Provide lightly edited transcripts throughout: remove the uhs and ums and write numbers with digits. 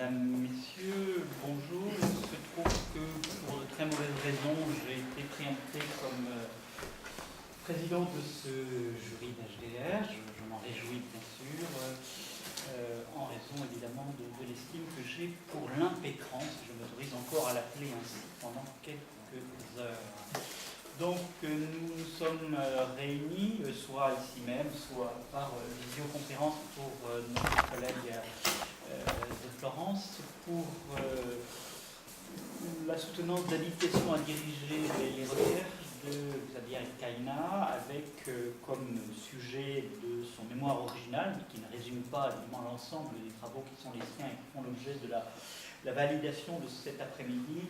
Mesdames, Messieurs, bonjour. Il se trouve que pour de très mauvaises raisons, j'ai été préempté comme président de ce jury d'HDR. Je m'en réjouis bien sûr, en raison évidemment de l'estime que j'ai pour l'impétrance. Je m'autorise encore à l'appeler ainsi pendant quelques heures. Donc nous nous sommes réunis, soit ici même, soit par visioconférence pour notre collègue de Florence, pour la soutenance d'habilitation à diriger les recherches de Xavier Caïna, avec comme sujet de son mémoire originale, mais qui ne résume pas évidemment l'ensemble des travaux qui sont les siens et qui font l'objet de la validation de cet après-midi,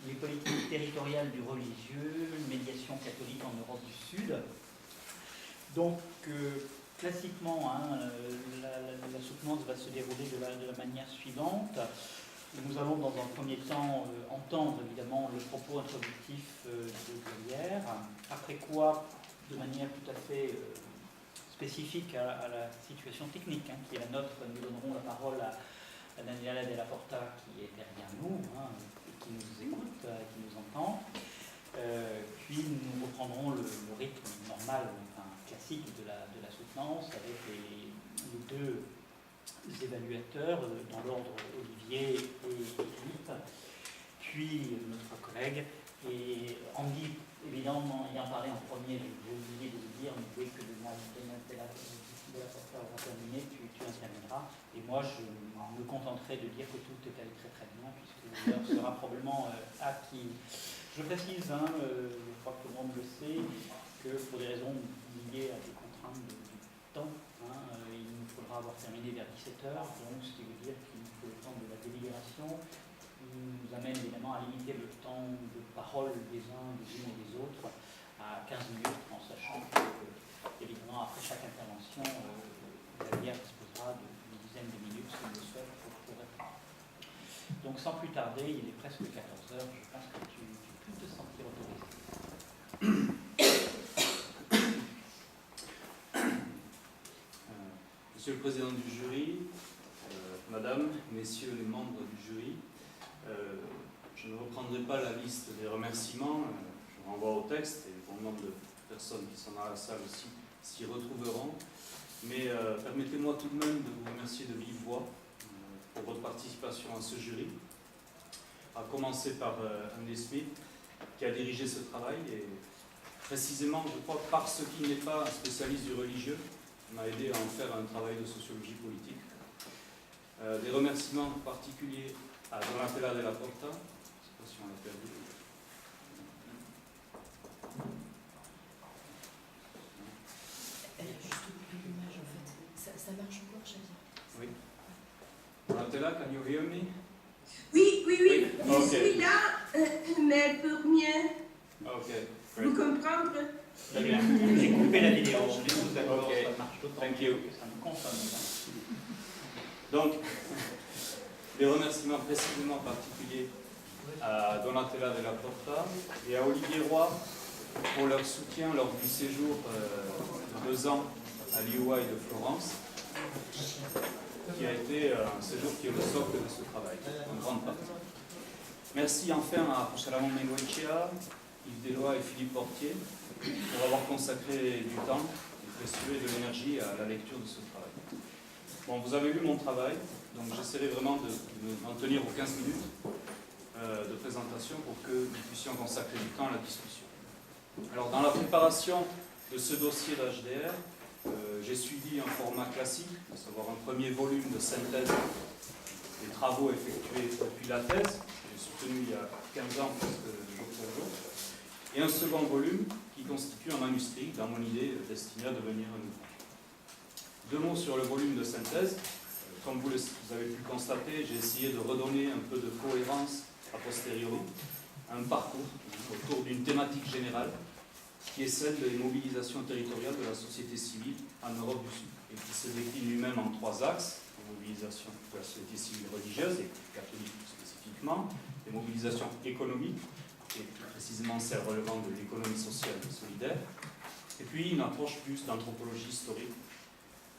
les politiques territoriales du religieux, médiation catholique en Europe du Sud. Donc, classiquement, la soutenance va se dérouler de la manière suivante. Nous allons dans un premier temps entendre évidemment le propos introductif de Xavier, après quoi, de manière tout à fait spécifique à la situation technique qui est la nôtre, nous donnerons la parole à Daniela Della Porta qui est derrière nous, qui nous écoute, qui nous entend. Puis nous reprendrons le rythme normal, classique de la soutenance avec les deux évaluateurs dans l'ordre Olivier et Philippe, puis notre collègue. Et Andy, évidemment, ayant parlé en premier, j'ai oublié de le dire, mais dès que Della Porta aura terminé, tu interviendras. Et moi, je me contenterai de dire que tout est allé très très bien, puisque l'heure sera probablement acquise. Je précise, je crois que tout le monde le sait, que pour des raisons liées à des contraintes du temps, il nous faudra avoir terminé vers 17h, donc ce qui veut dire qu'il nous faut le temps de la délibération. Il nous amène évidemment à limiter le temps de parole des uns, des unes et des autres à 15 minutes, en sachant que, évidemment, après chaque intervention, Xavier disposera d'une dizaine de minutes, s'il le souhaite, pour répondre. Donc, sans plus tarder, il est presque 14h, je pense que tu peux te sentir autorisé. Monsieur le Président du jury, Madame, Messieurs les membres du jury, je ne reprendrai pas la liste des remerciements, je renvoie au texte et bon nombre de personnes qui sont dans la salle aussi s'y retrouveront, mais permettez-moi tout de même de vous remercier de vive voix pour votre participation à ce jury, à commencer par Andy Smith qui a dirigé ce travail et précisément, je crois, parce qu'il n'est pas un spécialiste du religieux, m'a aidé à en faire un travail de sociologie politique. Des remerciements particuliers à Donatella Della Porta, je ne sais pas si on l'a perdu. Elle a juste coupé l'image en fait. Ça marche encore, Xavier? Oui. Donatella, can you hear me? Oui. Ok. Je suis là, mais pour mieux Ok, vous great. comprendre. Très bien. J'ai coupé la vidéo, je vous accorde, Ok. ça marche d'autant Thank mieux you. que ça me consomme. Donc, des remerciements précisément particuliers à Donatella Della Porta et à Olivier Roy pour leur soutien lors du séjour de 2 ans à l'IUI de Florence, qui a été un séjour qui est le socle de ce travail, en grande partie. Merci enfin à José-Ramon Mengoechea, Yves Deloy et Philippe Portier pour avoir consacré du temps précieux et de l'énergie à la lecture de ce travail. Bon, vous avez lu mon travail, donc j'essaierai vraiment de m'en tenir aux 15 minutes de présentation pour que nous puissions consacrer du temps à la discussion. Alors, dans la préparation de ce dossier d'HDR, j'ai suivi un format classique, à savoir un premier volume de synthèse des travaux effectués depuis la thèse, que j'ai soutenu il y a 15 ans, presque jour pour jour, et un second volume qui constitue un manuscrit, dans mon idée, destiné à devenir un ouvrage. 2 mots sur le volume de synthèse. Comme vous avez pu le constater, j'ai essayé de redonner un peu de cohérence a posteriori, un parcours autour d'une thématique générale qui est celle des mobilisations territoriales de la société civile en Europe du Sud et qui se décline lui-même en 3 axes: les mobilisations de la société civile religieuse et catholique spécifiquement, les mobilisations économiques et plus précisément celles relevant de l'économie sociale et solidaire, et puis une approche plus d'anthropologie historique,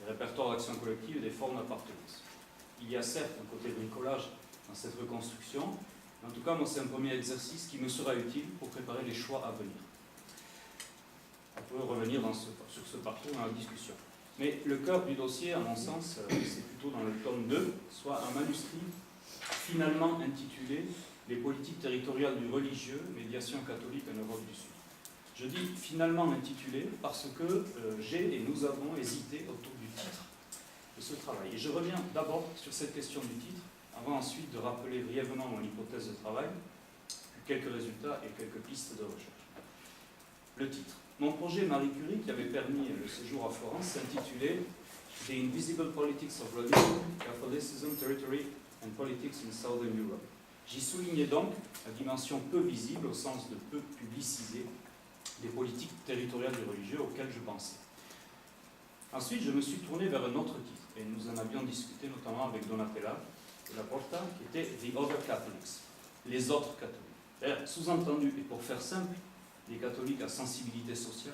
des répertoires d'action collective et des formes d'appartenance. il y a certes un côté bricolage dans cette reconstruction, mais en tout cas, moi, c'est un premier exercice qui me sera utile pour préparer les choix à venir. On peut revenir sur ce parcours dans la discussion. Mais le cœur du dossier, à mon sens, c'est plutôt dans le tome 2, soit un manuscrit finalement intitulé « Les politiques territoriales du religieux, médiation catholique en Europe du Sud ». Je dis finalement intitulé parce que j'ai et nous avons hésité autour du titre de ce travail. Et je reviens d'abord sur cette question du titre, avant ensuite de rappeler brièvement mon hypothèse de travail, quelques résultats et quelques pistes de recherche. Le titre. Mon projet Marie Curie, qui avait permis le séjour à Florence, s'intitulait « The Invisible Politics of Religion, Catholicism, Territory and Politics in Southern Europe ». J'y soulignais donc la dimension peu visible, au sens de peu publicisée, des politiques territoriales du religieux auxquelles je pensais. Ensuite, je me suis tourné vers un autre titre, et nous en avions discuté notamment avec Donatella de la Porta, qui était « The Other Catholics », les autres catholiques. Sous-entendu, et pour faire simple, les catholiques à sensibilité sociale,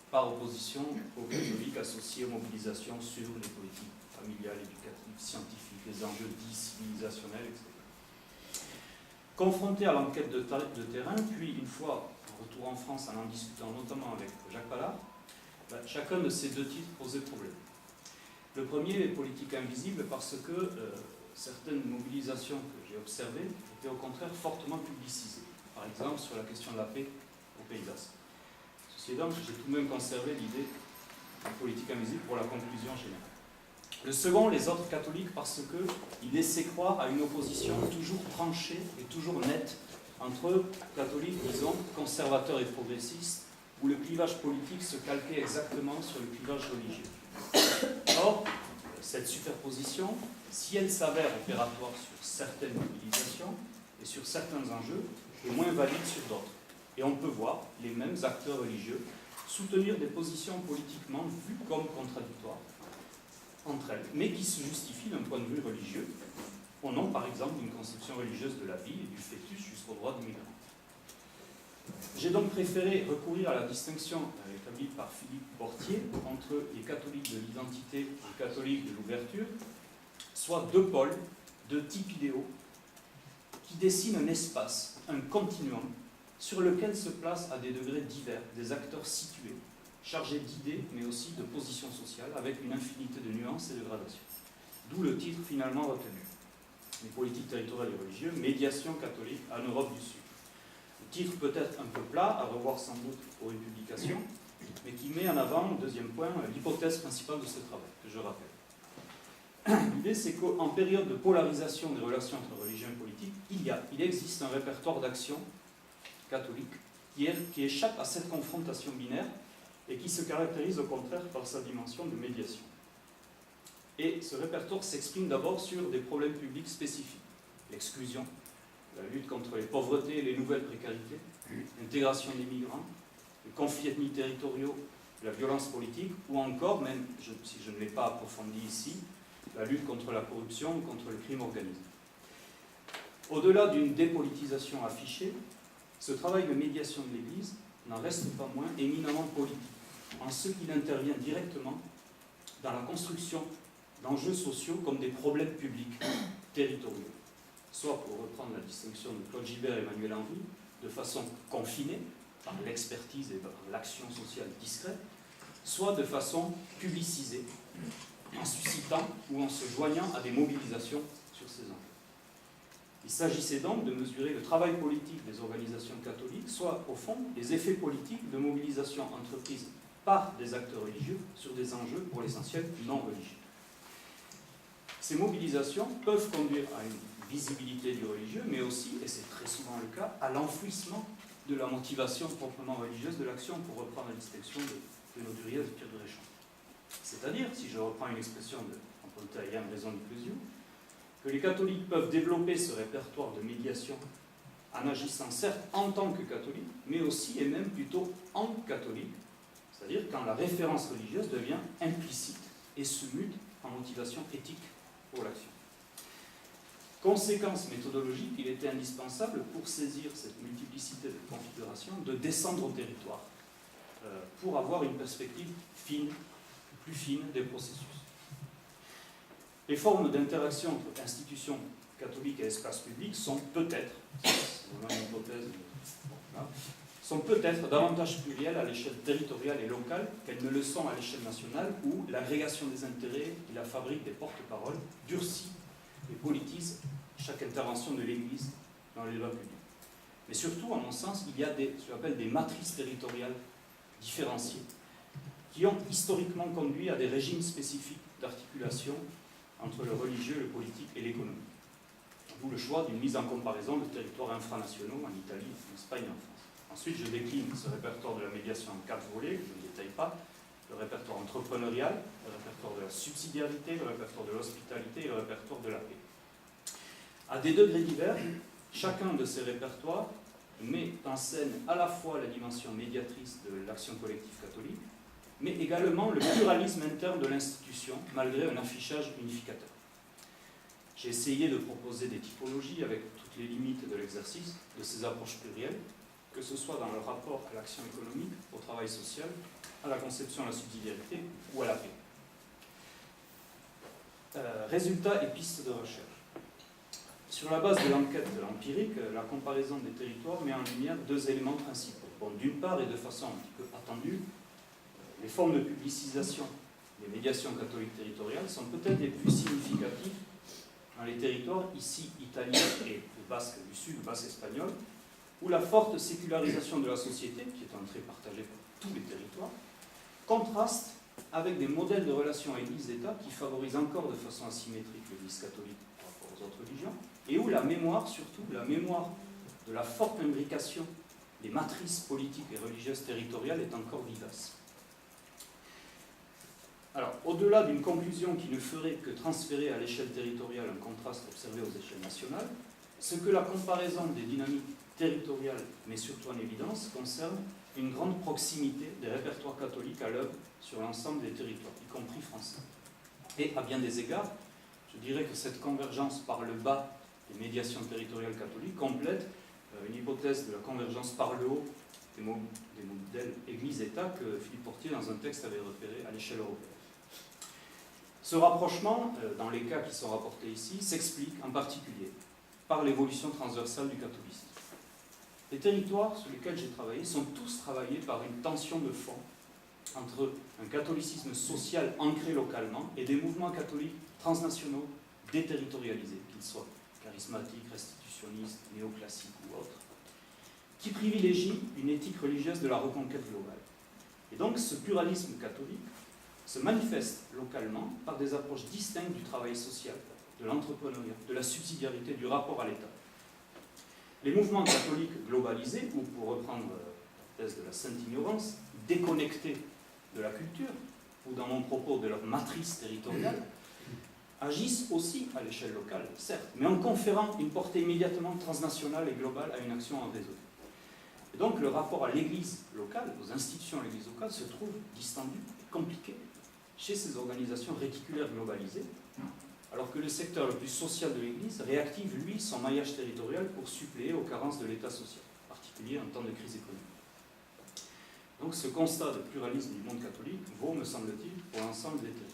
par opposition aux catholiques associés aux mobilisations sur les politiques familiales, éducatives, scientifiques, les enjeux dits civilisationnels, etc. Confronté à l'enquête de terrain, puis une fois en retour en France, en discutant notamment avec Jacques Pallard, chacun de ces deux titres posait problème. Le premier est politique invisible parce que certaines mobilisations que j'ai observées étaient au contraire fortement publicisées. Par exemple, sur la question de la paix au Pays Basque. Ceci étant, j'ai tout de même conservé l'idée de politique invisible pour la conclusion générale. Le second, les autres catholiques, parce qu'il laissait croire à une opposition toujours tranchée et toujours nette entre catholiques, disons, conservateurs et progressistes, où le clivage politique se calquait exactement sur le clivage religieux. Or, cette superposition, si elle s'avère opératoire sur certaines mobilisations et sur certains enjeux, est moins valide sur d'autres. Et on peut voir les mêmes acteurs religieux soutenir des positions politiquement vues comme contradictoires entre elles, mais qui se justifient d'un point de vue religieux, au nom par exemple d'une conception religieuse de la vie et du fœtus jusqu'au droit des migrants. J'ai donc préféré recourir à la distinction établie par Philippe Portier entre les catholiques de l'identité et les catholiques de l'ouverture, soit deux pôles, deux types idéaux, qui dessinent un espace, un continuum, sur lequel se placent à des degrés divers des acteurs situés, chargés d'idées, mais aussi de positions sociales, avec une infinité de nuances et de gradations. D'où le titre finalement retenu. Les politiques territoriales et religieuses, médiation catholique en Europe du Sud. Le titre peut être un peu plat, à revoir sans doute pour une publication, mais qui met en avant, deuxième point, l'hypothèse principale de ce travail, que je rappelle. L'idée, c'est qu'en période de polarisation des relations entre religion et politique, il existe un répertoire d'actions catholiques qui échappe à cette confrontation binaire et qui se caractérise au contraire par sa dimension de médiation. Et ce répertoire s'exprime d'abord sur des problèmes publics spécifiques. L'exclusion, la lutte contre les pauvretés et les nouvelles précarités, l'intégration des migrants, les conflits ethniques territoriaux, la violence politique, ou encore, même si je ne l'ai pas approfondi ici, la lutte contre la corruption ou contre le crime organisé. Au-delà d'une dépolitisation affichée, ce travail de médiation de l'Église n'en reste pas moins éminemment politique, en ce qu'il intervient directement dans la construction d'enjeux sociaux comme des problèmes publics territoriaux, soit, pour reprendre la distinction de Claude Gibert et Emmanuel Henry, de façon confinée, par l'expertise et par l'action sociale discrète, soit de façon publicisée, en suscitant ou en se joignant à des mobilisations sur ces enjeux. Il s'agissait donc de mesurer le travail politique des organisations catholiques, soit, au fond, les effets politiques de mobilisation entreprise par des acteurs religieux sur des enjeux, pour l'essentiel, non religieux. Ces mobilisations peuvent conduire à une visibilité du religieux, mais aussi, et c'est très souvent le cas, à l'enfouissement de la motivation proprement religieuse de l'action, pour reprendre la distinction de Noduriez et Pierre de Réchamp. C'est-à-dire, si je reprends une expression de Pontaillan, raison de Clusio, que les catholiques peuvent développer ce répertoire de médiation en agissant certes en tant que catholiques, mais aussi et même plutôt en catholique, c'est-à-dire quand la référence religieuse devient implicite et se mute en motivation éthique pour l'action. Conséquence méthodologique, il était indispensable pour saisir cette multiplicité de configurations de descendre au territoire pour avoir une perspective fine, plus fine des processus. Les formes d'interaction entre institutions catholiques et espaces publics sont peut-être, c'est vraiment une hypothèse, voilà, sont peut-être davantage plurielles à l'échelle territoriale et locale qu'elles ne le sont à l'échelle nationale, où l'agrégation des intérêts et la fabrique des porte-paroles durcit et politise chaque intervention de l'Église dans les débats publics. Mais surtout, à mon sens, il y a ce qu'on appelle des matrices territoriales différenciées, qui ont historiquement conduit à des régimes spécifiques d'articulation entre le religieux, le politique et l'économie. D'où le choix d'une mise en comparaison de territoires infranationaux en Italie, en Espagne et en France. Ensuite, je décline ce répertoire de la médiation en 4 volets, que je ne détaille pas. Le répertoire entrepreneurial, le répertoire de la subsidiarité, le répertoire de l'hospitalité et le répertoire de la paix. À des degrés divers, chacun de ces répertoires met en scène à la fois la dimension médiatrice de l'action collective catholique, mais également le pluralisme interne de l'institution, malgré un affichage unificateur. J'ai essayé de proposer des typologies avec toutes les limites de l'exercice de ces approches plurielles, que ce soit dans le rapport à l'action économique, au travail social, à la conception de la subsidiarité ou à la paix. Résultats et pistes de recherche. Sur la base de l'enquête empirique, la comparaison des territoires met en lumière 2 éléments principaux. Bon, d'une part, et de façon un petit peu attendue, les formes de publicisation des médiations catholiques territoriales sont peut-être les plus significatives dans les territoires, ici italiens et le basque du sud, le basque espagnol, où la forte sécularisation de la société, qui est un trait partagé par tous les territoires, contraste avec des modèles de relations Église-État qui favorisent encore de façon asymétrique l'Église catholique par rapport aux autres religions, et où la mémoire, surtout la mémoire de la forte imbrication des matrices politiques et religieuses territoriales est encore vivace. Alors, au-delà d'une conclusion qui ne ferait que transférer à l'échelle territoriale un contraste observé aux échelles nationales, ce que la comparaison des dynamiques territoriales met surtout en évidence concerne une grande proximité des répertoires catholiques à l'œuvre sur l'ensemble des territoires, y compris français. Et à bien des égards, je dirais que cette convergence par le bas des médiations territoriales catholiques complète une hypothèse de la convergence par le haut des modèles Église-État que Philippe Portier, dans un texte, avait repéré à l'échelle européenne. Ce rapprochement, dans les cas qui sont rapportés ici, s'explique en particulier par l'évolution transversale du catholicisme. Les territoires sur lesquels j'ai travaillé sont tous travaillés par une tension de fond entre un catholicisme social ancré localement et des mouvements catholiques transnationaux déterritorialisés, qu'ils soient charismatiques, restitutionnistes, néoclassiques ou autres, qui privilégient une éthique religieuse de la reconquête globale. Et donc ce pluralisme catholique se manifeste localement par des approches distinctes du travail social, de l'entrepreneuriat, de la subsidiarité, du rapport à l'État. Les mouvements catholiques globalisés, ou pour reprendre la thèse de la sainte ignorance, déconnectés de la culture, ou dans mon propos de leur matrice territoriale, agissent aussi à l'échelle locale, certes, mais en conférant une portée immédiatement transnationale et globale à une action en réseau. Et donc le rapport à l'Église locale, aux institutions de l'Église locale, se trouve distendu et compliqué chez ces organisations réticulaires globalisées, alors que le secteur le plus social de l'Église réactive, lui, son maillage territorial pour suppléer aux carences de l'État social, en particulier en temps de crise économique. Donc ce constat de pluralisme du monde catholique vaut, me semble-t-il, pour l'ensemble des territoires.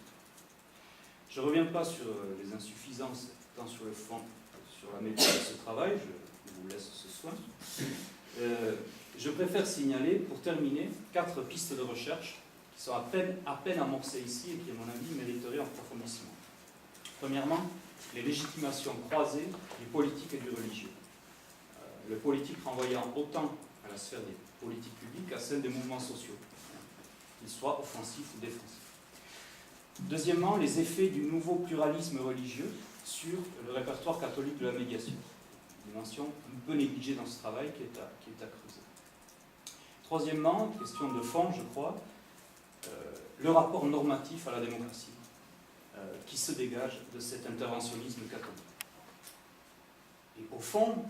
Je ne reviens pas sur les insuffisances, tant sur le fond que sur la méthode de ce travail, je vous laisse ce soin. Je préfère signaler, pour terminer, 4 pistes de recherche qui sont à peine amorcées ici et qui, à mon avis, mériteraient un approfondissement. Premièrement, les légitimations croisées du politique et du religieux. Le politique renvoyant autant à la sphère des politiques publiques qu'à celle des mouvements sociaux, qu'ils soient offensifs ou défensifs. Deuxièmement, les effets du nouveau pluralisme religieux sur le répertoire catholique de la médiation. Une dimension un peu négligée dans ce travail qui est à creuser. Troisièmement, question de fond, je crois, le rapport normatif à la démocratie qui se dégage de cet interventionnisme catholique. Et au fond,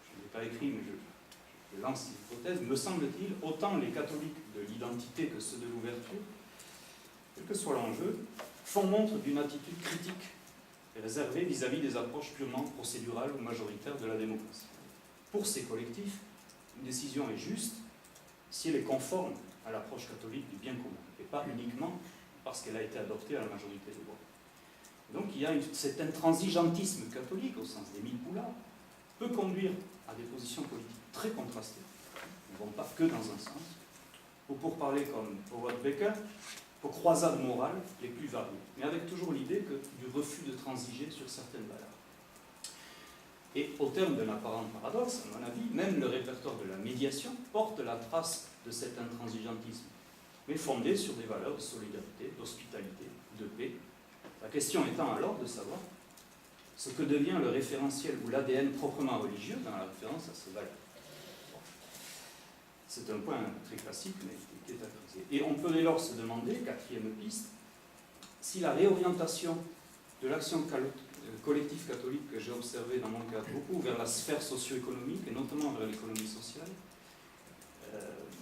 je ne l'ai pas écrit, mais je lance cette hypothèse, me semble-t-il, autant les catholiques de l'identité que ceux de l'ouverture, quel que soit l'enjeu, font montre d'une attitude critique et réservée vis-à-vis des approches purement procédurales ou majoritaires de la démocratie. Pour ces collectifs, une décision est juste si elle est conforme à l'approche catholique du bien commun, et pas uniquement parce qu'elle a été adoptée à la majorité des voix. Donc il y a cet intransigeantisme catholique, au sens d'Émile Poulain, peut conduire à des positions politiques très contrastées, qui ne vont pas que dans un sens, ou pour parler comme Howard Baker, aux croisades morales les plus variées, mais avec toujours l'idée du refus de transiger sur certaines valeurs. Et au terme d'un apparent paradoxe, à mon avis, même le répertoire de la médiation porte la trace de cet intransigeantisme, mais fondé sur des valeurs de solidarité, d'hospitalité, de paix. La question étant alors de savoir ce que devient le référentiel ou l'ADN proprement religieux dans la référence à ces valeurs. C'est un point très classique, mais qui est à creuser. Et on peut dès lors se demander, quatrième piste, si la réorientation de l'action collective catholique que j'ai observée dans mon cas beaucoup vers la sphère socio-économique, et notamment vers l'économie sociale,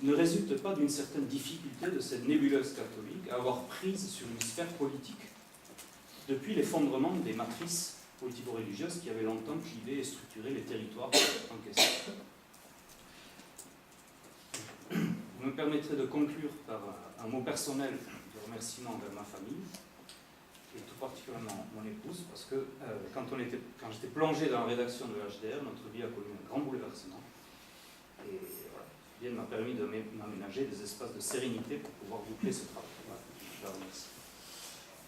ne résulte pas d'une certaine difficulté de cette nébuleuse catholique à avoir prise sur une sphère politique depuis l'effondrement des matrices politico-religieuses qui avaient longtemps clivé et structuré les territoires en question. Vous me permettrez de conclure par un mot personnel de remerciement vers ma famille, et tout particulièrement mon épouse, parce que quand j'étais plongé dans la rédaction de l'HDR, notre vie a connu un grand bouleversement. Et voilà, Vienne m'a permis de m'aménager des espaces de sérénité pour pouvoir boucler ce travail. Voilà, je la remercie.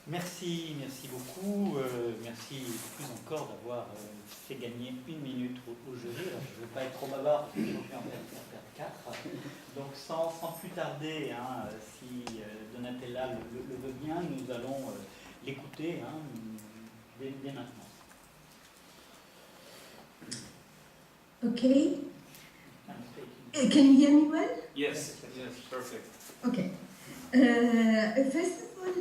Merci, merci beaucoup. Merci plus encore d'avoir fait gagner 1 minute au jury. Alors, je ne veux pas être trop bavard, parce que je vais en faire 4. Donc sans plus tarder, hein, si Donatella le veut bien, nous allons l'écouter dès maintenant. Okay. Can you hear me well? Yes, yes, perfect. Okay. First of all,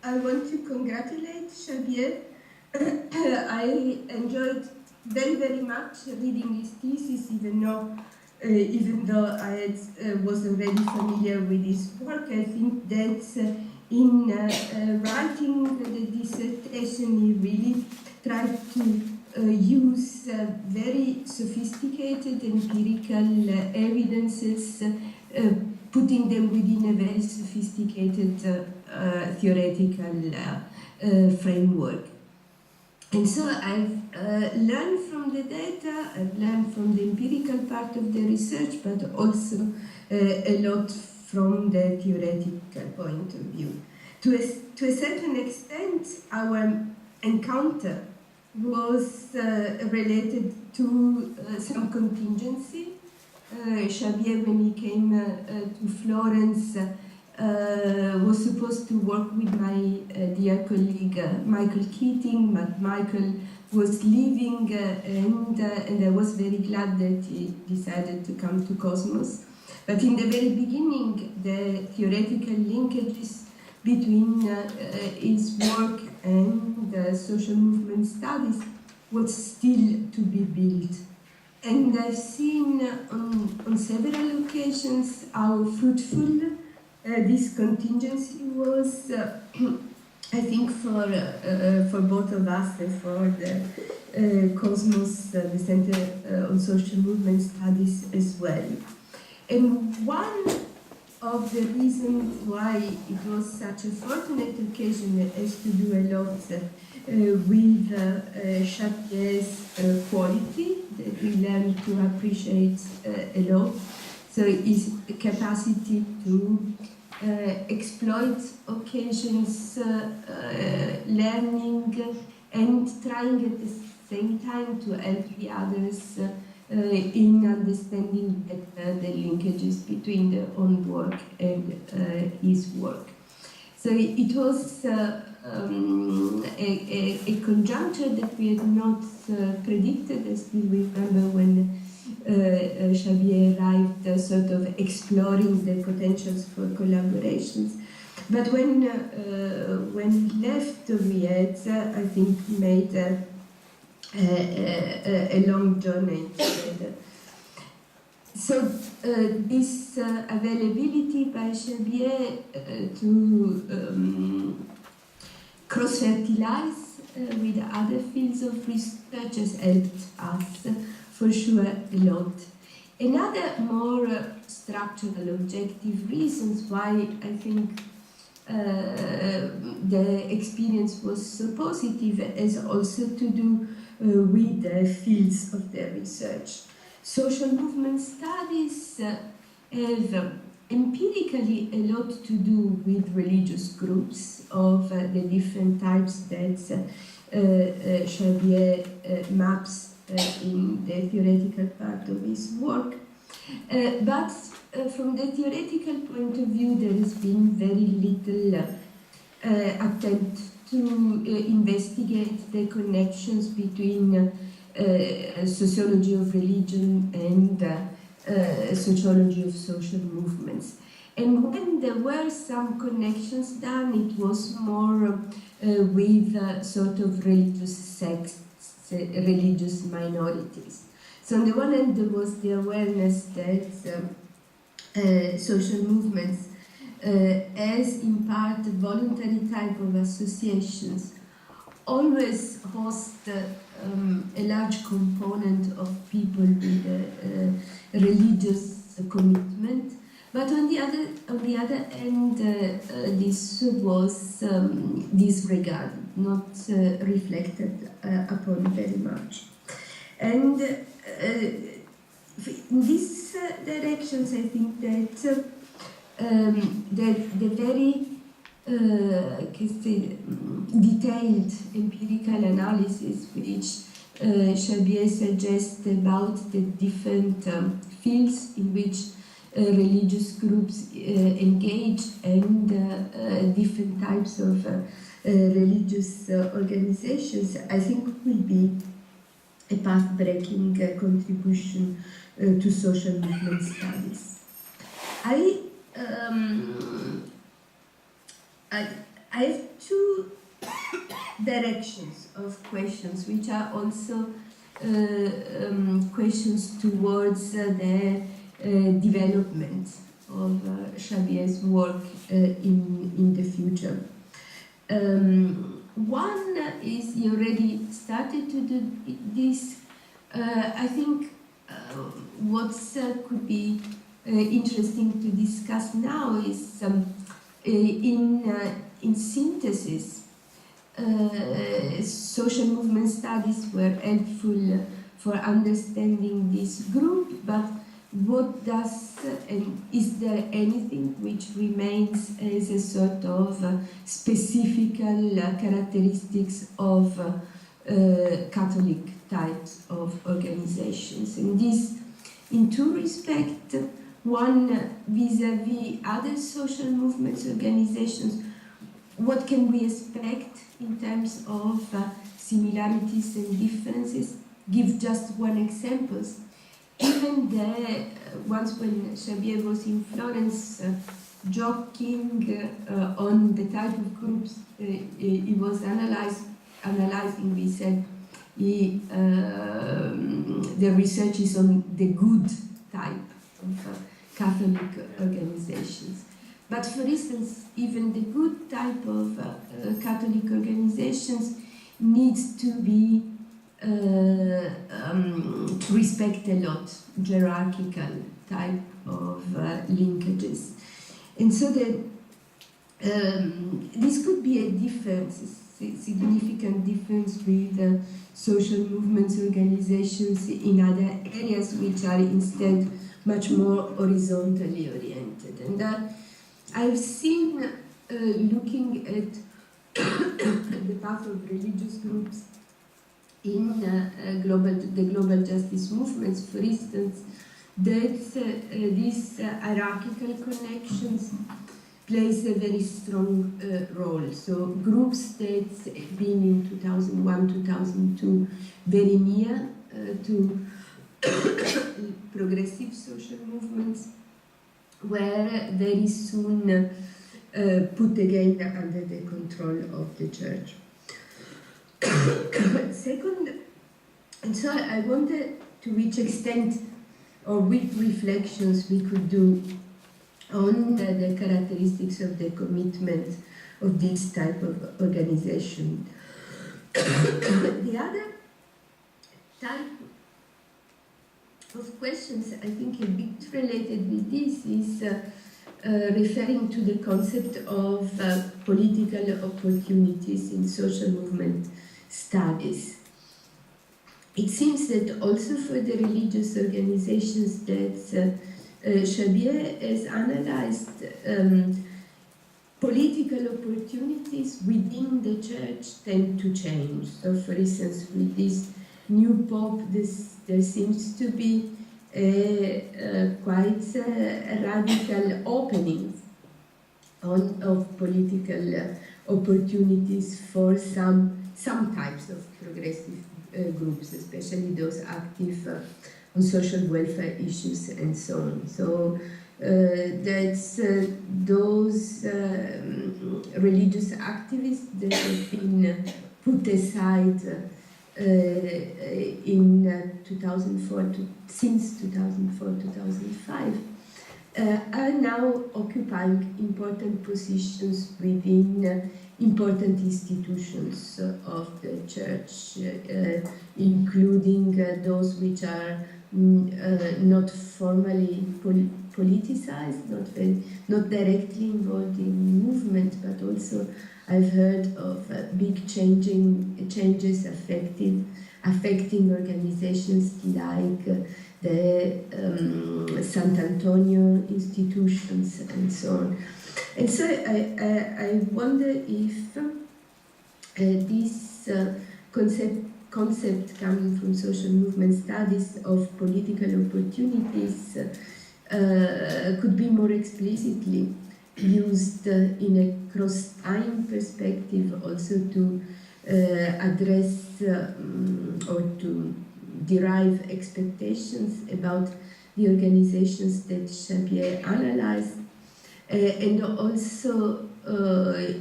I want to congratulate Xavier. I enjoyed very, very much reading his thesis, even though I was already familiar with his work. I think that in writing the dissertation, he really tried to use very sophisticated empirical evidences, putting them within a very sophisticated theoretical framework. And so I've learned from the data, I've learned from the empirical part of the research, but also a lot from the theoretical point of view. To a certain extent, our encounter was related to some contingency. Xavier, when he came to Florence, was supposed to work with my dear colleague Michael Keating, but Michael was leaving, and I was very glad that he decided to come to Cosmos. But in the very beginning, the theoretical linkages between his work and social movement studies was still to be built. And I've seen on several occasions how fruitful this contingency was, I think, for both of us and for the Cosmos, the Center on Social Movement Studies as well. And one of the reasons why it was such a fortunate occasion has to do a lot with Xavier's quality that we learned to appreciate a lot. So his capacity to exploit occasions, learning, and trying at the same time to help the others in understanding the linkages between their own work and his work. So it was a conjuncture that we had not predicted. I still remember when Xavier arrived, sort of exploring the potentials for collaborations. But when he left, we had, I think, made a long journey together. So this availability by Xavier to cross-fertilize with other fields of research has helped us for sure a lot. Another more structural, objective reasons why I think the experience was so positive has also to do with the fields of their research. Social movement studies have empirically a lot to do with religious groups of the different types that Xavier maps in the theoretical part of his work. But from the theoretical point of view, there has been very little attempt to investigate the connections between sociology of religion and sociology of social movements. And when there were some connections done, it was more with sort of religious sects, religious minorities. So on the one hand, there was the awareness that social movements, as in part voluntary type of associations, always host a large component of people with religious commitment. But on the other hand, this was disregarded, not reflected upon very much. And in these directions, I think that the very detailed empirical analysis which Xavier suggests about the different fields in which religious groups engage and different types of religious organizations, I think will be a path-breaking contribution to social movement studies. I have two directions of questions, which are also questions towards the development of Xavier's work in the future. One is, he already started to do this. I think what could be interesting to discuss now is in synthesis. Social movement studies were helpful for understanding this group, but what does, and is there anything which remains as a sort of specific characteristics of Catholic types of organizations? And this in two respects. One, vis-à-vis other social movements organizations, what can we expect in terms of similarities and differences? Give just one example. Even once when Xavier was in Florence, joking on the type of groups he was analyzing, we said the research is on the good type of Catholic organizations. But for instance, even the good type of Catholic organizations needs to be respect a lot hierarchical type of linkages. And so that this could be a difference, a significant difference with social movements organizations in other areas which are instead much more horizontally oriented. And I've seen, looking at the path of religious groups in the global justice movements, for instance, that these hierarchical connections plays a very strong role. So groups that have been in 2001, 2002 very near to progressive social movements were very soon put again under the control of the church. Second, and so I wondered to which extent or with reflections we could do on the characteristics of the commitment of this type of organization. The other type of questions, I think a bit related with this, is referring to the concept of political opportunities in social movement studies. It seems that also for the religious organizations that Chabier has analyzed political opportunities within the church tend to change. So, for instance, with this new pope, there seems to be quite a radical opening of political opportunities for some types of progressive groups, especially those active on social welfare issues and so on. So that's those religious activists that have been put aside in 2004 since 2004-2005 are now occupying important positions within important institutions of the church, including those which are not formally politicized, not directly involved in movement, but also I've heard of big changes affecting organizations like the Sant'Antonio institutions and so on. And so I wonder if this concept coming from social movement studies of political opportunities could be more explicitly used in a cross-time perspective, also to address or to derive expectations about the organizations that Chabier analyzed, and also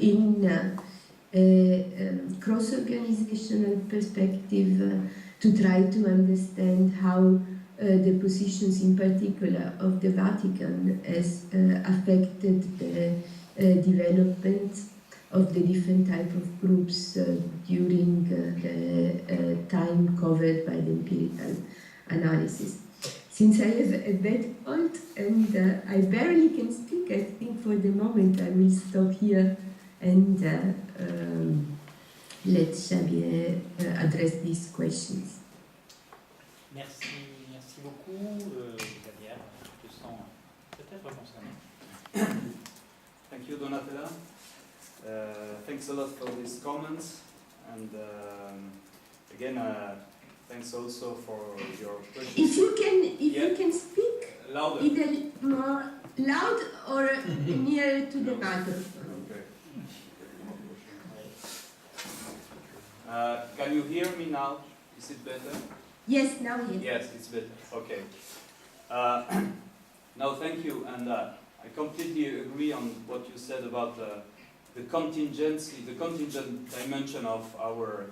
in a cross-organizational perspective to try to understand how the positions in particular of the Vatican has affected the development of the different type of groups during the time covered by the empirical analysis. Since I have a bad cold and I barely can speak, I think for the moment I will stop here and let Chabier address these questions. Merci beaucoup, Gabriel. Je te sens peut-être concerné. Thank you, Donatella. Thanks a lot for these comments, and again, thanks also for your questions. If you can speak louder, either more loud or nearer to the microphone. Okay. Can you hear me now? Is it better? Yes, now yes. Yes, it's better. Okay. No, thank you, and I completely agree on what you said about the contingent dimension of our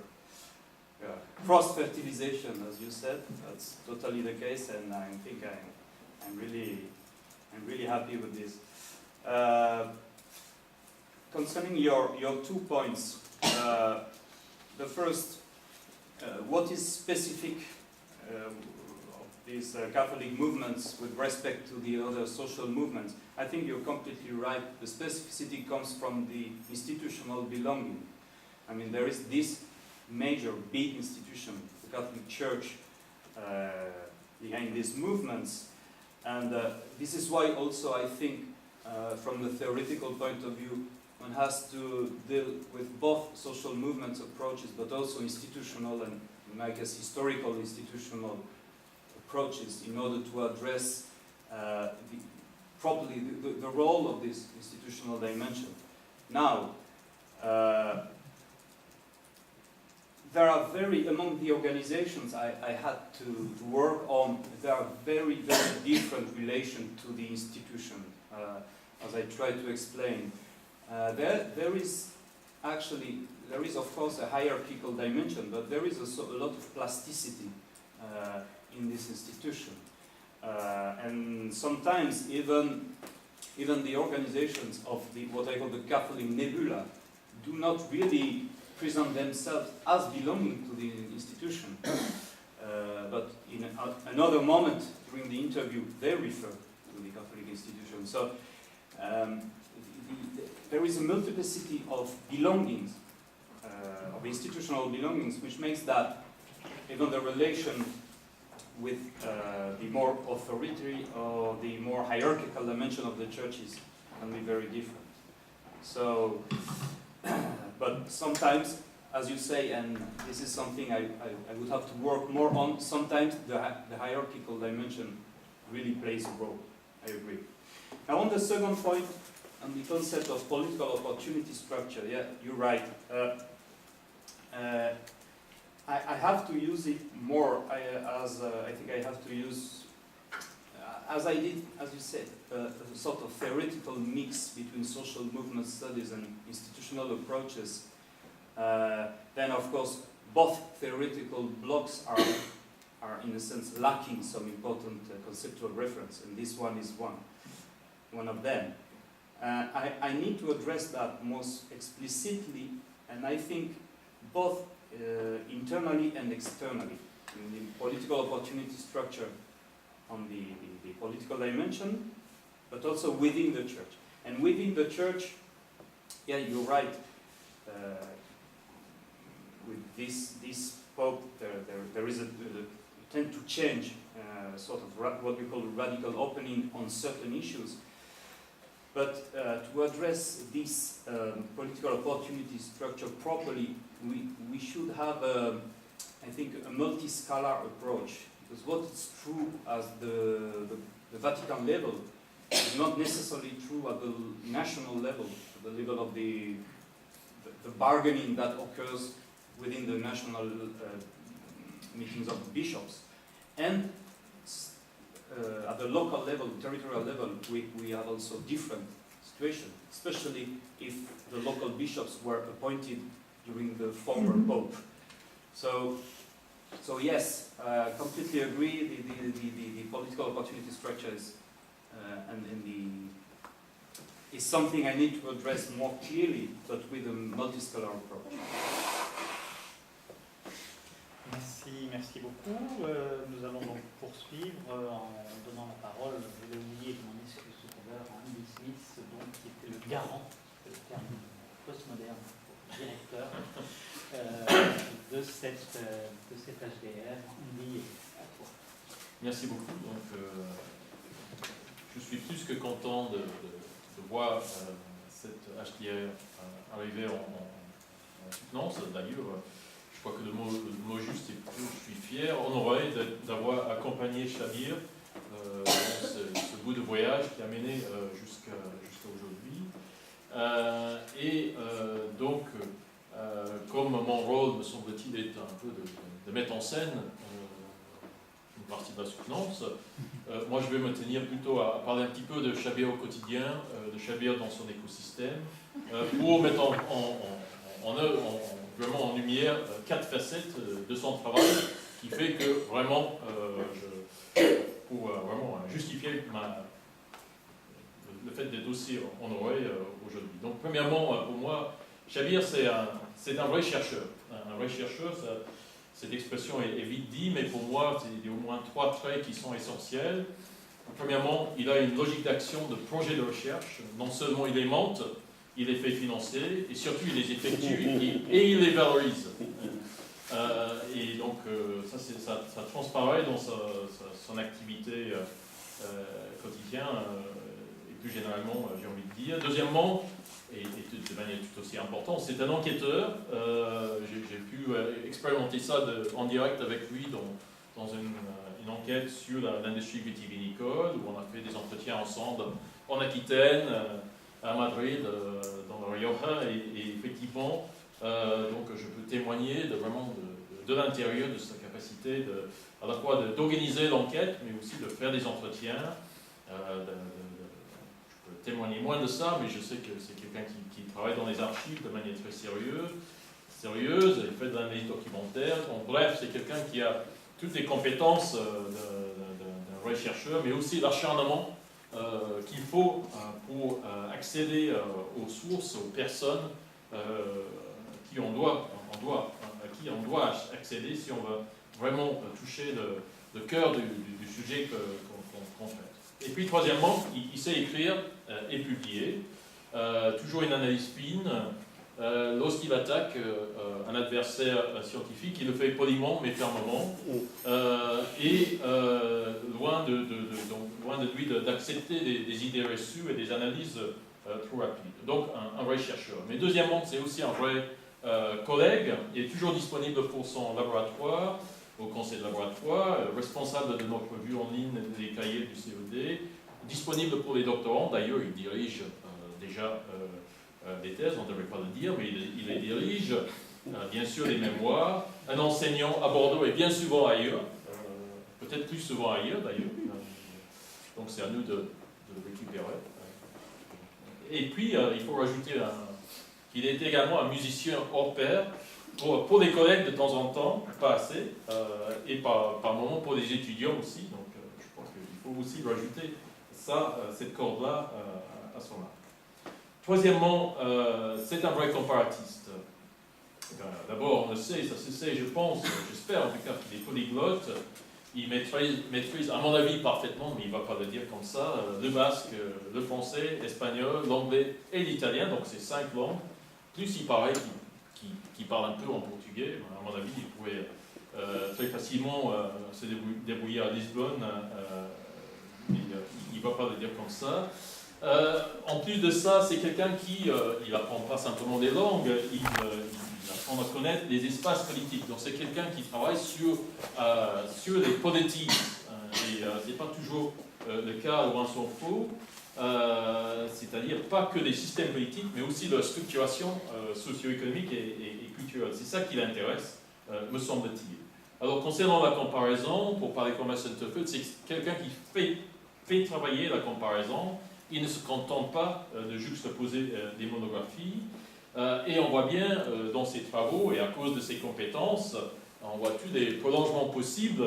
cross-fertilization, as you said. That's totally the case, and I think I'm really happy with this. Concerning your 2 points, the first, what is specific of these Catholic movements with respect to the other social movements? I think you're completely right. The specificity comes from the institutional belonging. I mean, there is this major, big institution, the Catholic Church, behind these movements. And this is why also I think, from the theoretical point of view, one has to deal with both social movements approaches, but also institutional and, in my case, historical institutional approaches in order to address properly the role of this institutional dimension. Now, there are among the organizations I had to work on, there are very, very different relations to the institution, as I tried to explain. There is of course a hierarchical dimension, but there is also a lot of plasticity in this institution. And sometimes even the organizations of what I call the Catholic nebula do not really present themselves as belonging to the institution. But in another moment during the interview, they refer to the Catholic institution. So there is a multiplicity of belongings, of institutional belongings, which makes that even the relation with the more authoritarian or the more hierarchical dimension of the churches can be very different. So, but sometimes, as you say, and this is something I would have to work more on, sometimes the hierarchical dimension really plays a role. I agree. Now on the second point, on the concept of political opportunity structure, yeah, you're right. I have to use it more I think I have to use, as I did, as you said, a sort of theoretical mix between social movement studies and institutional approaches. Then, of course, both theoretical blocks are in a sense lacking some important conceptual reference, and this one is one of them. I need to address that most explicitly, and I think both internally and externally, in the political opportunity structure on the political dimension, but also within the church. And within the church, yeah, you're right. With this Pope, there is a tend to change sort of what we call a radical opening on certain issues. But to address this political opportunity structure properly, we should have, I think, a multi-scalar approach. Because what is true at the Vatican level is not necessarily true at the national level, at the level of the bargaining that occurs within the national meetings of bishops. And at the local level, territorial level, we have also different situations, especially if the local bishops were appointed during the former Pope. So yes, completely agree. The political opportunity structure is is something I need to address more clearly, but with a multiscalar approach. Merci beaucoup. Nous allons donc poursuivre en donnant la parole, je l'ai oublié, mon excuse secondaire, à Andy Smith, donc, qui était le garant, c'est le terme postmoderne, directeur de cette HDR. Andy, à toi. Merci beaucoup. Donc, je suis plus que content de voir cette HDR arriver en soutenance. D'ailleurs, je crois que le mot juste est que je suis fier, honoré d'avoir accompagné Shabir dans ce bout de voyage qui a mené jusqu'à aujourd'hui. Donc, comme mon rôle, me semble-t-il, est un peu de mettre en scène une partie de la soutenance, moi je vais me tenir plutôt à parler un petit peu de Shabir au quotidien, de Shabir dans son écosystème, pour mettre vraiment en lumière 4 facettes de son travail qui fait que vraiment, pour vraiment justifier le fait d'être aussi honoré aujourd'hui. Donc premièrement, pour moi, Shabir c'est un vrai chercheur. Un vrai chercheur, cette expression est vite dit, mais pour moi, il y a au moins 3 traits qui sont essentiels. Premièrement, il a une logique d'action de projet de recherche. Non seulement il les monte, il les fait financer, et surtout il les effectue et il les valorise. Et donc ça transparaît dans son activité quotidienne, et plus généralement, j'ai envie de dire. Deuxièmement, et de manière tout aussi importante, c'est un enquêteur. J'ai pu expérimenter ça en direct avec lui dans une enquête sur l'industrie vitivinicole, où on a fait des entretiens ensemble en Aquitaine, à Madrid, dans le Rioja, et effectivement, donc je peux témoigner vraiment de l'intérieur de sa capacité à la fois d'organiser l'enquête, mais aussi de faire des entretiens. Je peux témoigner moins de ça, mais je sais que c'est quelqu'un qui travaille dans les archives de manière très sérieuse, il fait de l'analyse documentaire. Donc, bref, c'est quelqu'un qui a toutes les compétences d'un vrai chercheur, mais aussi l'acharnement qu'il faut pour accéder aux sources, aux personnes à qui on doit accéder si on veut vraiment toucher le cœur du sujet qu'on traite. Et puis troisièmement, il sait écrire et publier. Toujours une analyse fine. Lorsqu'il attaque un adversaire scientifique, il le fait poliment mais fermement. Et loin de lui d'accepter des idées reçues et des analyses trop rapides. Donc un vrai chercheur. Mais deuxièmement, c'est aussi un vrai collègue. Il est toujours disponible pour son laboratoire, au conseil de laboratoire, responsable de notre revue en ligne des cahiers du CED, disponible pour les doctorants. D'ailleurs, il dirige déjà des thèses, on ne devrait pas le dire, mais il les dirige. Bien sûr, les mémoires. Un enseignant à Bordeaux et bien souvent ailleurs, peut-être plus souvent ailleurs d'ailleurs. Donc c'est à nous de le récupérer. Et puis, il faut rajouter qu'il est également un musicien hors pair, pour les collègues de temps en temps, pas assez, et par moments pour les étudiants aussi. Donc je pense qu'il faut aussi rajouter cette corde-là à son arc. Troisièmement, c'est un vrai comparatiste. D'abord, on le sait, ça se sait, je pense, j'espère en tout cas qu'il est polyglotte. Il maîtrise, à mon avis, parfaitement, mais il ne va pas le dire comme ça, le basque, le français, l'espagnol, l'anglais et l'italien, donc c'est 5 langues. Plus il paraît qu'il parle un peu en portugais. À mon avis, il pourrait très facilement se débrouiller à Lisbonne, mais il ne va pas le dire comme ça. En plus de ça, c'est quelqu'un qui il apprend pas simplement des langues, il apprend à connaître les espaces politiques. Donc c'est quelqu'un qui travaille sur les politiques. Et ce n'est pas toujours le cas, loin s'en faut. C'est-à-dire pas que des systèmes politiques, mais aussi leur structuration socio-économique et culturelle. C'est ça qui l'intéresse, me semble-t-il. Alors concernant la comparaison, pour parler comme Centerfield, c'est quelqu'un qui fait travailler la comparaison. Il ne se contente pas de juxtaposer des monographies. Et on voit bien dans ses travaux, et à cause de ses compétences, on voit tous les prolongements possibles,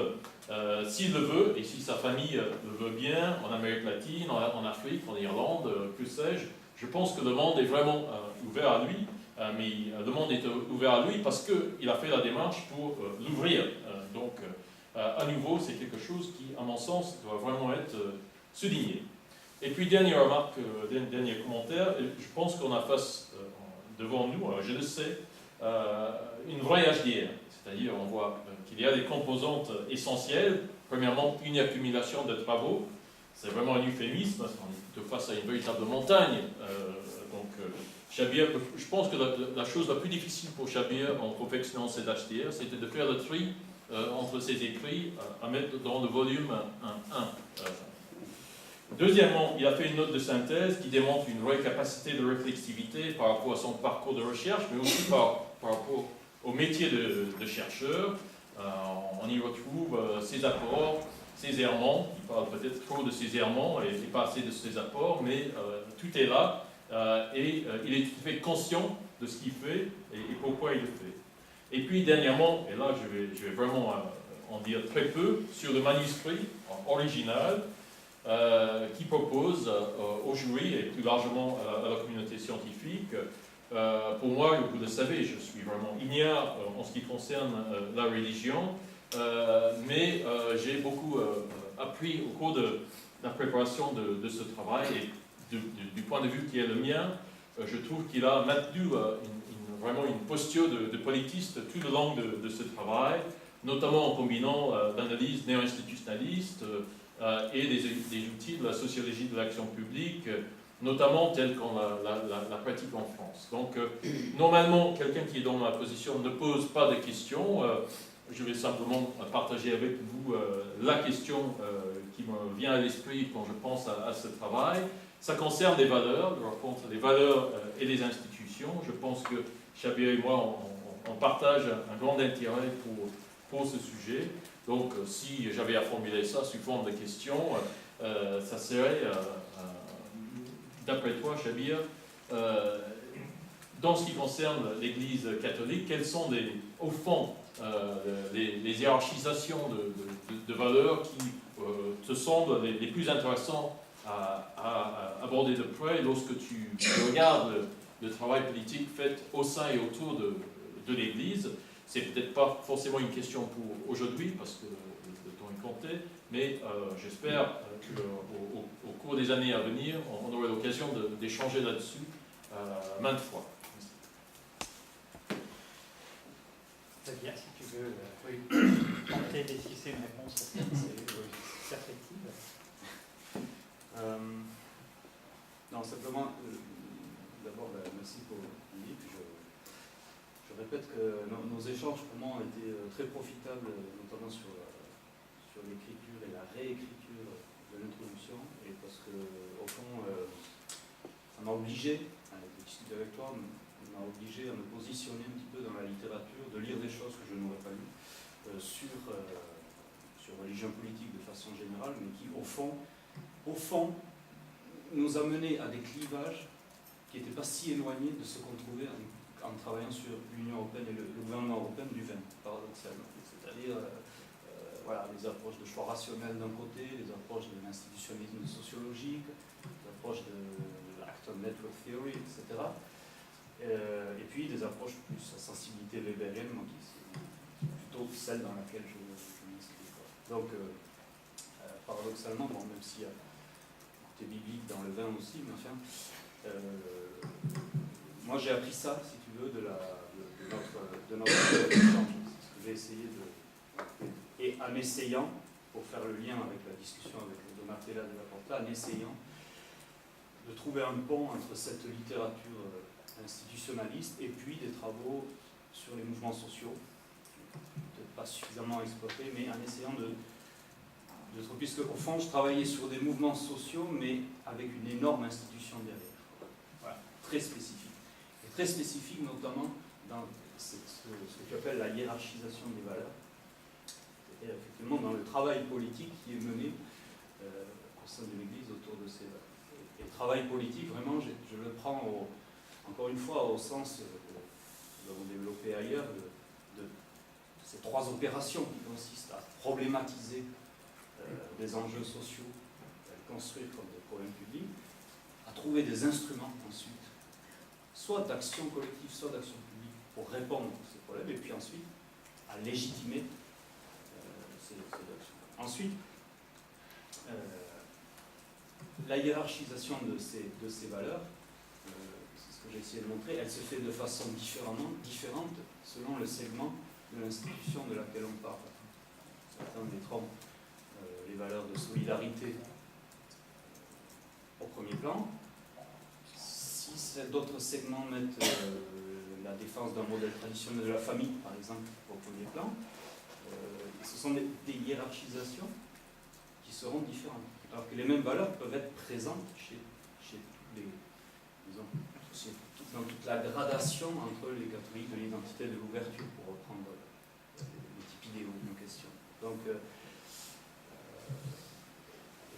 s'il le veut, et si sa famille le veut bien, en Amérique latine, en Afrique, en Irlande, que sais-je. Je pense que le monde est vraiment ouvert à lui, mais le monde est ouvert à lui parce qu'il a fait la démarche pour l'ouvrir. Donc, à nouveau, c'est quelque chose qui, à mon sens, doit vraiment être souligné. Et puis, dernière remarque, dernier commentaire, je pense qu'on a face devant nous, je le sais, une vraie HDR. C'est-à-dire, on voit qu'il y a des composantes essentielles. Premièrement, une accumulation de travaux. C'est vraiment un euphémisme, parce qu'on est plutôt face à une véritable montagne. Chabir, je pense que la chose la plus difficile pour Chabir en confectionnant cette HDR, c'était de faire le tri entre ses écrits à mettre dans le volume 1. Deuxièmement, il a fait une note de synthèse qui démontre une vraie capacité de réflexivité par rapport à son parcours de recherche, mais aussi par rapport au métier de chercheur. On y retrouve ses apports, ses errements. Il parle peut-être trop de ses errements et pas assez de ses apports, mais tout est là et il est tout à fait conscient de ce qu'il fait et pourquoi il le fait. Et puis dernièrement, et là je vais vraiment en dire très peu, sur le manuscrit original, qui propose au jury et plus largement à la communauté scientifique. Pour moi, vous le savez, je suis vraiment ignare en ce qui concerne la religion, mais j'ai beaucoup appris au cours de la préparation de ce travail et du point de vue qui est le mien, je trouve qu'il a maintenu vraiment une posture de politiste tout le long de ce travail, notamment en combinant l'analyse néo-institutionnaliste et des outils de la sociologie de l'action publique, notamment tels qu'on la pratique en France. Donc, normalement, quelqu'un qui est dans ma position ne pose pas de questions. Je vais simplement partager avec vous la question qui me vient à l'esprit quand je pense à ce travail. Ça concerne les valeurs, les valeurs et les institutions. Je pense que Chabir et moi, on partage un grand intérêt pour ce sujet. Donc, si j'avais à formuler ça sous forme de question, ça serait, d'après toi, Chabir, dans ce qui concerne l'Église catholique, quelles sont, au fond, les hiérarchisations de valeurs qui te semblent les plus intéressantes à aborder de près lorsque tu regardes le travail politique fait au sein et autour de l'Église? C'est peut-être pas forcément une question pour aujourd'hui, parce que le temps y compter, mais j'espère qu'au cours des années à venir, on aura l'occasion d'échanger là-dessus maintes fois. Très bien, si tu veux tenter d'esquisser une réponse à cette perspective. Non, simplement, d'abord, merci pour Philippe. Je répète que nos échanges pour moi ont été très profitables, notamment sur l'écriture et la réécriture de l'introduction, et parce que, au fond, ça m'a obligé, de discuter avec toi, m'a obligé à me positionner un petit peu dans la littérature, de lire des choses que je n'aurais pas lues, sur religion politique de façon générale, mais qui, au fond, nous a mené à des clivages qui n'étaient pas si éloignés de ce qu'on trouvait en travaillant sur l'Union européenne et le gouvernement européen du vin, paradoxalement. C'est-à-dire voilà, les approches de choix rationnel d'un côté, les approches de l'institutionnalisme sociologique, les approches de l'Acton Network Theory, etc. Et puis des approches plus à sensibilité weberienne, qui est plutôt celle dans laquelle je m'inscris. Donc, paradoxalement, bon, même s'il y a côté biblique dans le vin aussi, mais enfin, moi j'ai appris ça, si tu veux, de notre échange. C'est ce que j'ai essayé de... Et en essayant, pour faire le lien avec la discussion avec Donatella de la Porta, en essayant de trouver un pont entre cette littérature institutionnaliste et puis des travaux sur les mouvements sociaux, peut-être pas suffisamment exploités, mais en essayant puisque au fond je travaillais sur des mouvements sociaux, mais avec une énorme institution derrière, voilà, très spécifique. Et très spécifique notamment dans ce que tu appelles la hiérarchisation des valeurs, et effectivement dans le travail politique qui est mené au sein de l'Église autour de ces valeurs. Et le travail politique, vraiment, je le prends encore une fois au sens que nous avons développé ailleurs de ces trois opérations qui consistent à problématiser des enjeux sociaux, à les construire comme des problèmes publics, à trouver des instruments ensuite, soit d'action collective, soit d'action publique, pour répondre à ces problèmes, et puis ensuite à légitimer ces actions. Ensuite, la hiérarchisation de ces valeurs, c'est ce que j'ai essayé de montrer, elle se fait de façon différente selon le segment de l'institution de laquelle on parle. Certains mettront les valeurs de solidarité au premier plan. Si d'autres segments mettent la défense d'un modèle traditionnel de la famille, par exemple, au premier plan, ce sont des hiérarchisations qui seront différentes. Alors que les mêmes valeurs peuvent être présentes dans toute la gradation entre les catégories de l'identité de l'ouverture, pour reprendre les types idéaux de question. Donc,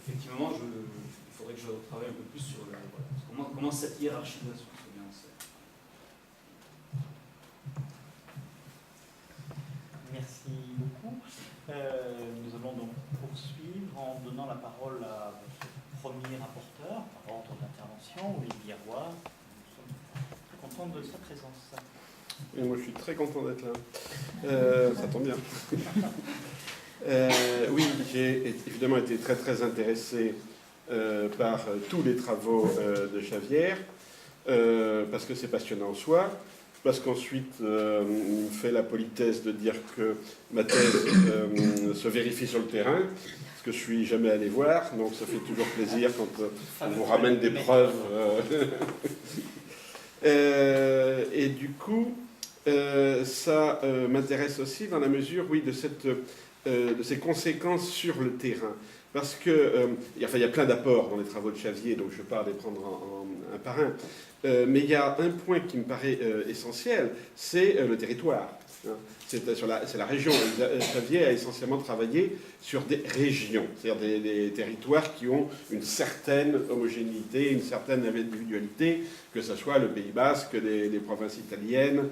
effectivement, il faudrait que je travaille un peu plus sur comment cette hiérarchisation se met en scène. Merci beaucoup. Nous allons donc poursuivre en donnant la parole à votre premier rapporteur par ordre d'intervention, Olivier Roy. Nous sommes très contents de sa présence. Et moi, je suis très content d'être là. Ça tombe bien. Oui, j'ai évidemment été très très intéressé par tous les travaux de Xavier, parce que c'est passionnant en soi, parce qu'ensuite il me fait la politesse de dire que ma thèse se vérifie sur le terrain, ce que je suis jamais allé voir, donc ça fait toujours plaisir quand on vous ramène des preuves. Et du coup, ça m'intéresse aussi dans la mesure, oui, de ces conséquences sur le terrain. Parce que, il y a plein d'apports dans les travaux de Xavier, donc je ne vais pas les prendre un par un. Mais il y a un point qui me paraît essentiel, c'est le territoire. C'est la région. Xavier a essentiellement travaillé sur des régions, c'est-à-dire des territoires qui ont une certaine homogénéité, une certaine individualité, que ce soit le Pays Basque, les provinces italiennes,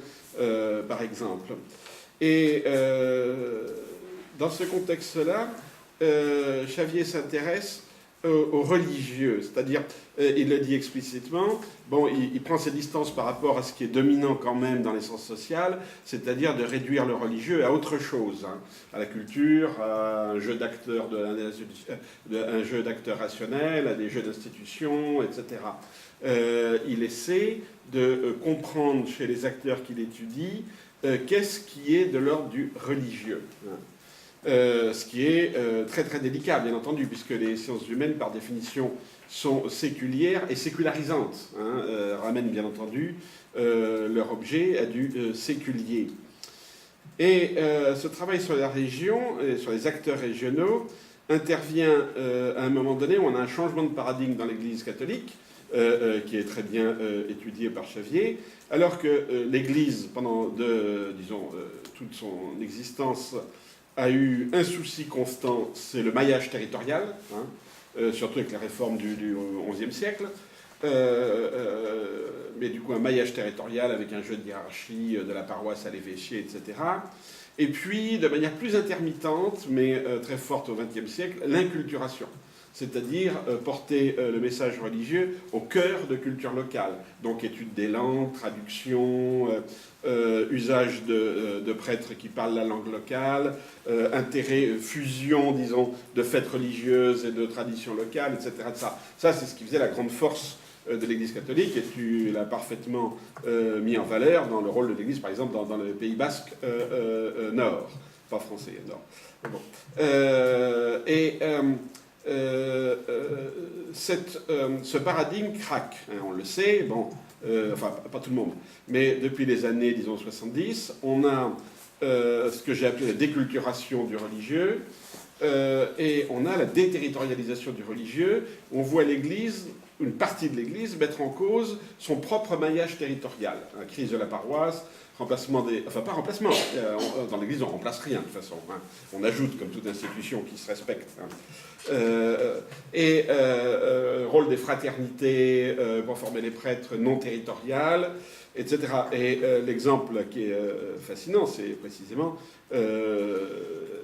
par exemple. Et dans ce contexte-là, Xavier s'intéresse aux religieux, c'est-à-dire, il le dit explicitement, bon, il prend ses distances par rapport à ce qui est dominant quand même dans l'essence sociale, c'est-à-dire de réduire le religieux à autre chose, hein, à la culture, à un jeu d'acteurs un jeu d'acteurs rationnels, à des jeux d'institutions, etc. Il essaie de comprendre chez les acteurs qu'il étudie qu'est-ce qui est de l'ordre du religieux. Hein. Ce qui est très très délicat, bien entendu, puisque les sciences humaines, par définition, sont séculières et sécularisantes, hein, ramènent bien entendu leur objet à du séculier. Et ce travail sur la région, et sur les acteurs régionaux, intervient à un moment donné où on a un changement de paradigme dans l'Église catholique, qui est très bien étudié par Xavier, alors que l'Église, pendant toute son existence, a eu un souci constant, c'est le maillage territorial, hein, surtout avec la réforme du XIe siècle, mais du coup un maillage territorial avec un jeu de hiérarchie de la paroisse à l'évêché, etc. Et puis, de manière plus intermittente, mais très forte au XXe siècle, l'inculturation, c'est-à-dire porter le message religieux au cœur de culture locale, donc étude des langues, traduction, usage de prêtres qui parlent la langue locale, intérêt, fusion, disons, de fêtes religieuses et de traditions locales, etc. Ça, c'est ce qui faisait la grande force de l'Église catholique, et tu l'as parfaitement mis en valeur dans le rôle de l'Église, par exemple, dans le Pays basque nord, pas français, nord. Bon. Ce paradigme craque, hein, on le sait, bon, enfin pas tout le monde, mais depuis les années, disons, 70, on a ce que j'ai appelé la déculturation du religieux, et on a la déterritorialisation du religieux. On voit l'Église, une partie de l'Église, mettre en cause son propre maillage territorial. Hein, crise de la paroisse, remplacement des... Enfin, pas remplacement. Dans l'Église, on ne remplace rien, de toute façon. Hein. On ajoute, comme toute institution qui se respecte. Hein. Rôle des fraternités pour former les prêtres non territoriales, etc. Et l'exemple qui est fascinant, c'est précisément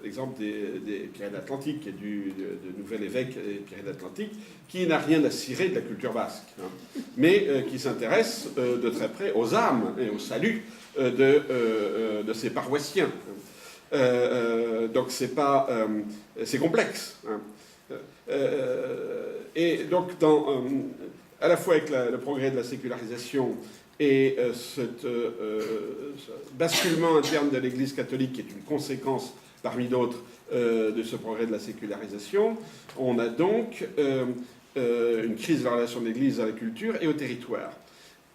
l'exemple des Pyrénées-Atlantiques et de nouvel évêque des Pyrénées-Atlantiques, qui n'a rien à cirer de la culture basque, hein, mais qui s'intéresse de très près aux âmes et au salut de ses paroissiens. Donc c'est complexe. Hein. Et donc, à la fois avec le progrès de la sécularisation et ce basculement interne de l'Église catholique, qui est une conséquence parmi d'autres de ce progrès de la sécularisation, on a donc une crise de la relation de l'Église à la culture et au territoire.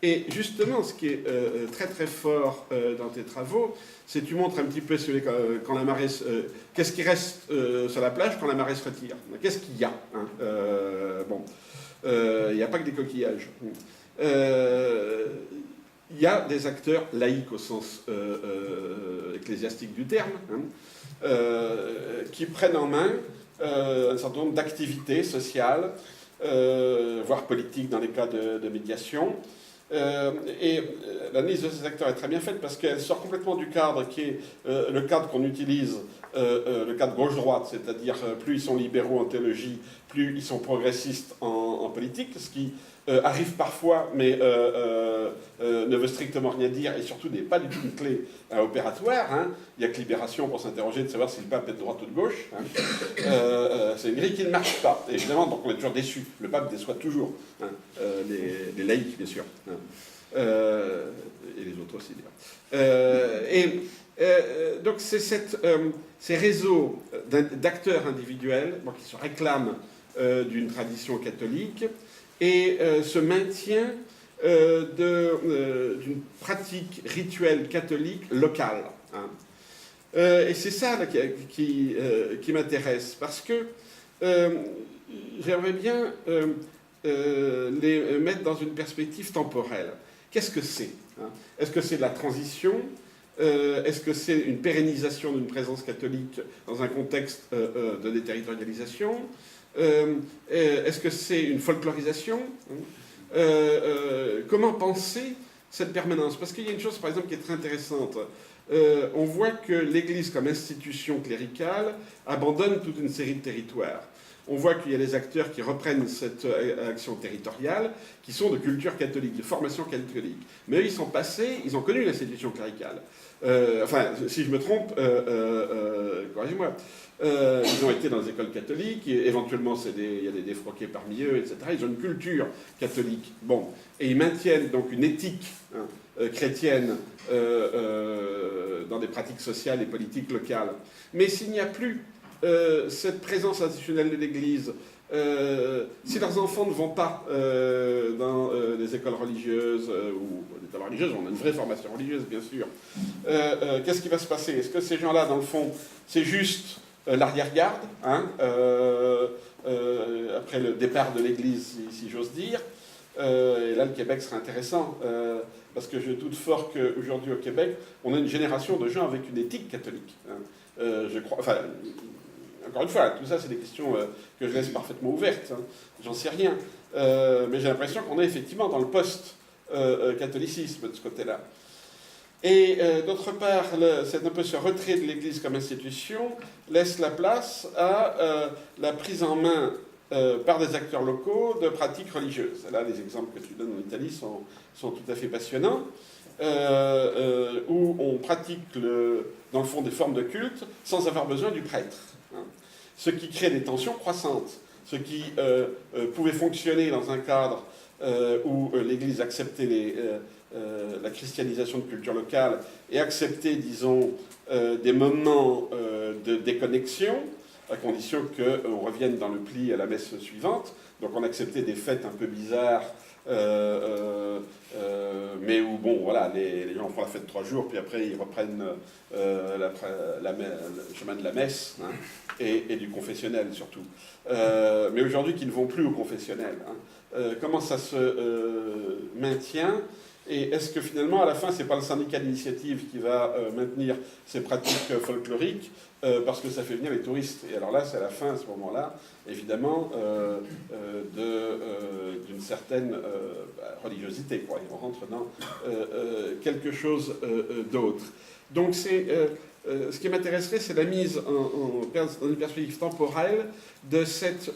Et justement, ce qui est très très fort dans tes travaux, c'est que tu montres un petit peu quand la marée, qu'est-ce qui reste sur la plage quand la marée se retire. Qu'est-ce qu'il y a, hein, il n'y a pas que des coquillages. Il y a des acteurs laïques au sens ecclésiastique du terme, hein, qui prennent en main un certain nombre d'activités sociales, voire politiques dans les cas de médiation. Et l'analyse de ces acteurs est très bien faite parce qu'elle sort complètement du cadre qui est le cadre qu'on utilise, le cadre gauche-droite, c'est-à-dire plus ils sont libéraux en théologie, plus ils sont progressistes en politique, ce qui arrive parfois, mais ne veut strictement rien dire et surtout n'est pas du tout une clé opératoire. Hein. Il n'y a que Libération pour s'interroger de savoir si le pape est de droite ou de gauche. Hein. C'est une grille qui ne marche pas. Et évidemment, donc on est toujours déçu. Le pape déçoit toujours. Hein. Les laïcs, bien sûr. Hein. Et les autres aussi, d'ailleurs. Donc c'est ces réseaux d'acteurs individuels qui se réclament d'une tradition catholique et ce maintien d'une pratique rituelle catholique locale. Hein. Et c'est ça là, qui m'intéresse, parce que j'aimerais bien les mettre dans une perspective temporelle. Qu'est-ce que c'est, hein? Est-ce que c'est de la transition? Est-ce que c'est une pérennisation d'une présence catholique dans un contexte de déterritorialisation? Est-ce que c'est une folklorisation? Comment penser cette permanence? Parce qu'il y a une chose, par exemple, qui est très intéressante. On voit que l'Église, comme institution cléricale, abandonne toute une série de territoires. on voit qu'il y a des acteurs qui reprennent cette action territoriale, qui sont de culture catholique, de formation catholique. Mais eux, ils sont passés, ils ont connu l'institution cléricale. Enfin, si je me trompe, corrigez-moi. Ils ont été dans les écoles catholiques, et éventuellement il y a des défroqués parmi eux, etc. Ils ont une culture catholique. Bon. Et ils maintiennent donc une éthique chrétienne dans des pratiques sociales et politiques locales. Mais s'il n'y a plus cette présence institutionnelle de l'Église, si leurs enfants ne vont pas dans des écoles religieuses, ou des écoles religieuses, on a une vraie formation religieuse, bien sûr, qu'est-ce qui va se passer? Est-ce que ces gens-là, dans le fond, c'est juste l'arrière-garde, hein, après le départ de l'Église, si j'ose dire? Et là, le Québec serait intéressant, parce que je doute fort qu'aujourd'hui, au Québec, on a une génération de gens avec une éthique catholique. Hein. Je crois... Enfin, encore une fois, tout ça, c'est des questions que je laisse parfaitement ouvertes. Hein. J'en sais rien. Mais j'ai l'impression qu'on est effectivement dans le post-catholicisme de ce côté-là. Et d'autre part, c'est un peu ce retrait de l'Église comme institution laisse la place à la prise en main par des acteurs locaux de pratiques religieuses. Là, les exemples que tu donnes en Italie sont tout à fait passionnants, où on pratique, dans le fond, des formes de culte sans avoir besoin du prêtre. Hein. Ce qui crée des tensions croissantes. Ce qui pouvait fonctionner dans un cadre où l'Église acceptait la christianisation de culture locale et acceptait, disons, des moments de déconnexion, à condition qu'on revienne dans le pli à la messe suivante. Donc on acceptait des fêtes un peu bizarres, mais où, bon, voilà, les gens font la fête 3 jours, puis après ils reprennent le chemin de la messe, hein, et du confessionnel surtout. Mais aujourd'hui, qui ne vont plus au confessionnel. Hein. Comment ça se maintient? Et est-ce que finalement, à la fin, c'est pas le syndicat d'initiative qui va maintenir ces pratiques folkloriques parce que ça fait venir les touristes? Et alors là, c'est à la fin, à ce moment-là, évidemment, d'une certaine religiosité, quoi. On rentre dans quelque chose d'autre. Donc, ce qui m'intéresserait, c'est la mise dans une perspective temporelle de cette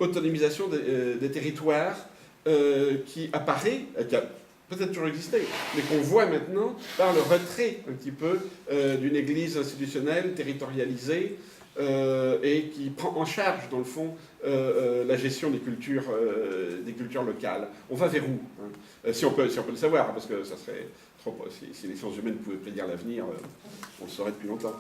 autonomisation des territoires qui apparaît, qui a peut-être toujours existé, mais qu'on voit maintenant par le retrait un petit peu d'une église institutionnelle, territorialisée, et qui prend en charge, dans le fond, la gestion des cultures locales. On va vers où, hein, si on peut le savoir, parce que ça serait trop... Si les sciences humaines pouvaient prédire l'avenir, on le saurait depuis longtemps.